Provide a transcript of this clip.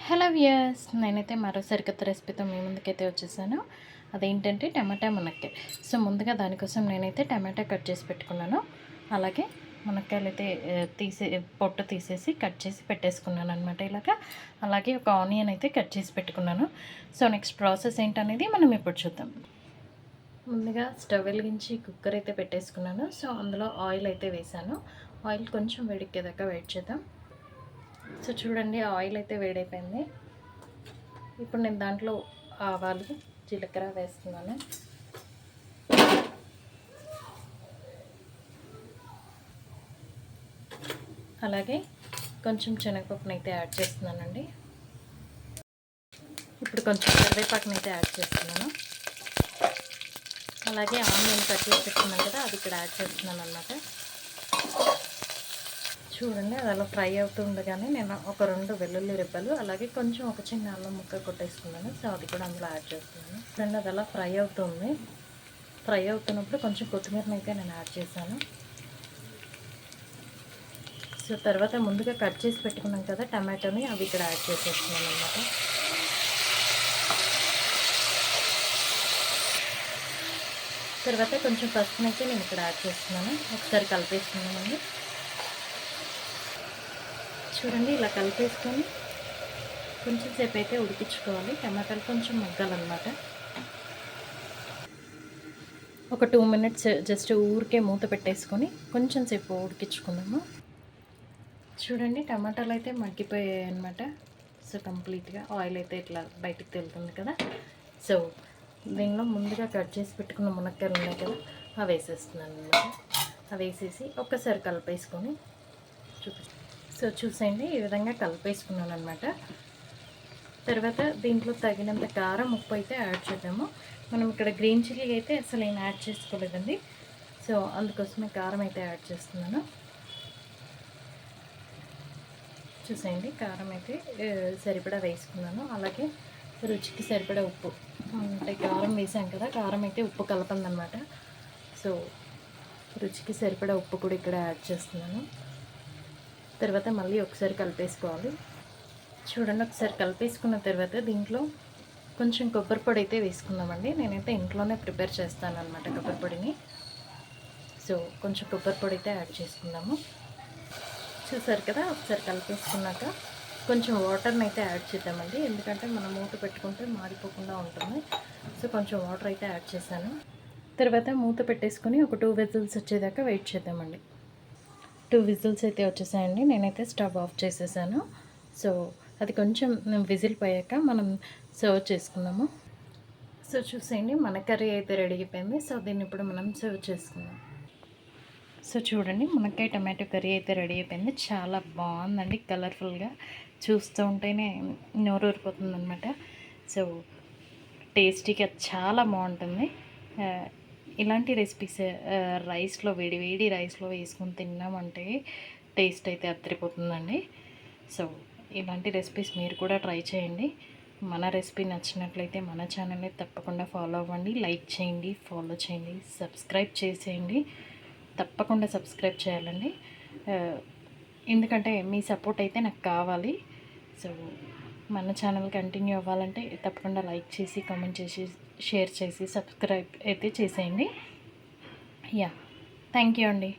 Hello viewers, నేనైతే మరో సరికొత్త రెసిపీతో మీ ముందుకైతే వచ్చేసాను. అదేంటంటే టమాటా మునక్కాయ. సో ముందుగా దానికోసం నేనైతే టమాటా కట్ చేసి పెట్టుకున్నాను. అలాగే మునక్కాయలు అయితే పొట్టు తీసేసి కట్ చేసి పెట్టేసుకున్నాను అనమాట ఇలాగా. అలాగే ఒక ఆనియన్ అయితే కట్ చేసి పెట్టుకున్నాను. సో నెక్స్ట్ ప్రాసెస్ ఏంటనేది మనం ఇప్పుడు చూద్దాం. ముందుగా స్టవ్ వెలిగించి కుక్కర్ అయితే పెట్టేసుకున్నాను. సో అందులో ఆయిల్ అయితే వేసాను. ఆయిల్ కొంచెం వేడెక్కేదాకా వెయిట్ చేద్దాం. సో చూడండి, ఆయిల్ అయితే వేడైపోయింది. ఇప్పుడు నేను దాంట్లో ఆవాలు, జీలకర్ర వేస్తున్నాను. అలాగే కొంచెం శనగపప్పును అయితే యాడ్ చేస్తున్నానండి. ఇప్పుడు కొంచెం కరివేపాకుని అయితే యాడ్ చేస్తున్నాను. అలాగే ఆనియన్ కట్ చేసి పెట్టుకున్నాను కదా, అది ఇక్కడ యాడ్ చేస్తున్నాను అనమాట. చూడండి, అది అలా ఫ్రై అవుతుండగానే నేను ఒక 2 వెల్లుల్లి రెబ్బలు, అలాగే కొంచెం ఒక చిన్న అల్లం ముక్క కొట్టేసుకున్నాను. సో అది కూడా అందులో యాడ్ చేస్తున్నాను. చూడండి, అది అలా ఫ్రై అవుతుంది. ఫ్రై అవుతున్నప్పుడు కొంచెం కొత్తిమీరని అయితే నేను యాడ్ చేశాను. సో తర్వాత ముందుగా కట్ చేసి పెట్టుకున్నాం కదా టమాటోని, అవి ఇక్కడ యాడ్ చేసేస్తున్నాను అన్నమాట. తర్వాత కొంచెం పసుపునైతే నేను ఇక్కడ యాడ్ చేస్తున్నాను. ఒకసారి కలిపేస్తున్నానండి. చూడండి, ఇలా కలిపేసుకొని కొంచెం సేపు అయితే ఉడికించుకోవాలి. టమాటాలు కొంచెం మగ్గాలన్నమాట. ఒక 2 మినిట్స్ జస్ట్ ఊరికే మూత పెట్టేసుకొని కొంచెం సేపు ఉడికించుకుందాము. చూడండి, టమాటాలు అయితే మగ్గిపోయాయి అన్నమాట. సో కంప్లీట్గా ఆయిల్ అయితే ఇట్లా బయటికి తెలుతుంది కదా. సో దీనిలో ముందుగా కట్ చేసి పెట్టుకున్న మునక్కాయలు ఉన్నాయి కదా, అవి వేసేస్తున్నాను అన్నమాట. అవి వేసేసి ఒక్కసారి కలిపేసుకొని సో చూసేయండి, ఈ విధంగా కలిపేసుకున్నాను అనమాట. తర్వాత దీంట్లో తగినంత కారం, ఉప్పు అయితే యాడ్ చేద్దాము. మనం ఇక్కడ గ్రీన్ చిల్లీ అయితే అసలు ఏం యాడ్ చేసుకోలేదండి. సో అందుకోసమే కారం అయితే యాడ్ చేస్తున్నాను. చూసేయండి, కారం అయితే సరిపడా వేసుకున్నాను. అలాగే రుచికి సరిపడా ఉప్పు, అంటే కారం వేసాం కదా, కారం అయితే ఉప్పు కలపందనమాట. సో రుచికి సరిపడా ఉప్పు కూడా ఇక్కడ యాడ్ చేస్తున్నాను. తర్వాత మళ్ళీ ఒకసారి కలిపేసుకోవాలి. చూడండి, ఒకసారి కలిపేసుకున్న తర్వాత దీంట్లో కొంచెం కొబ్బరి పొడి అయితే వేసుకుందామండి. నేనైతే ఇంట్లోనే ప్రిపేర్ చేస్తాను అనమాట కొబ్బరి పొడిని. సో కొంచెం కొబ్బరి పొడి అయితే యాడ్ చేసుకుందాము. చూసారు కదా, ఒకసారి కలిపేసుకున్నాక కొంచెం వాటర్ని అయితే యాడ్ చేద్దామండి. ఎందుకంటే మనం మూత పెట్టుకుంటే మాడిపోకుండా ఉంటుంది. సో కొంచెం వాటర్ అయితే యాడ్ చేశాను. తర్వాత మూత పెట్టేసుకొని ఒక 2 విజిల్స్ వచ్చేదాకా వెయిట్ చేద్దామండి. 2 విజిల్స్ అయితే వచ్చేసాయండి. నేనైతే స్టవ్ ఆఫ్ చేసేసాను. సో అది కొంచెం విజిల్ పోయాక మనం సర్వ్ చేసుకుందాము. సో చూసేయండి, మన కర్రీ అయితే రెడీ అయిపోయింది. సో దీన్ని ఇప్పుడు మనం సర్వ్ చేసుకుందాం. సో చూడండి, మునక్కాయ టమాటో కర్రీ అయితే రెడీ అయిపోయింది. చాలా బాగుందండి, కలర్ఫుల్గా. చూస్తూ ఉంటేనే నోరు ఊరిపోతుంది అనమాట. సో టేస్టీగా చాలా బాగుంటుంది. ఇలాంటి రెసిపీస్ రైస్లో, వేడి వేడి రైస్లో వేసుకొని తిన్నామంటే టేస్ట్ అయితే అద్దరిపోతుందండి. సో ఇలాంటి రెసిపీస్ మీరు కూడా ట్రై చేయండి. మన రెసిపీ నచ్చినట్లయితే మన ఛానల్ని తప్పకుండా ఫాలో అవ్వండి, లైక్ చేయండి, ఫాలో చేయండి, సబ్స్క్రైబ్ చేసేయండి. తప్పకుండా సబ్స్క్రైబ్ చేయాలండి, ఎందుకంటే మీ సపోర్ట్ అయితే నాకు కావాలి. సో మన ఛానల్ కంటిన్యూ అవ్వాలంటే తప్పకుండా లైక్ చేసి, కామెంట్ చేసి, షేర్ చేసి, సబ్స్క్రైబ్ అయితే చేసేయండి. యా, థ్యాంక్ యూ అండి.